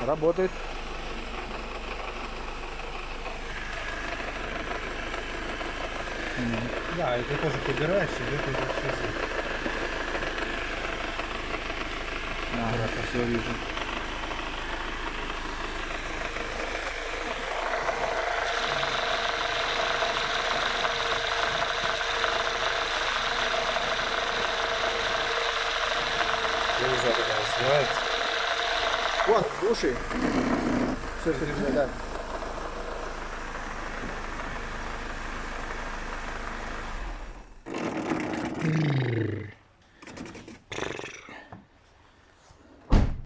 Работает. Да, и ты тоже подбираешь, и это идет все здесь. Ага, все вижу. Я не знаю, как она снимается. Вот, уши. Все, да.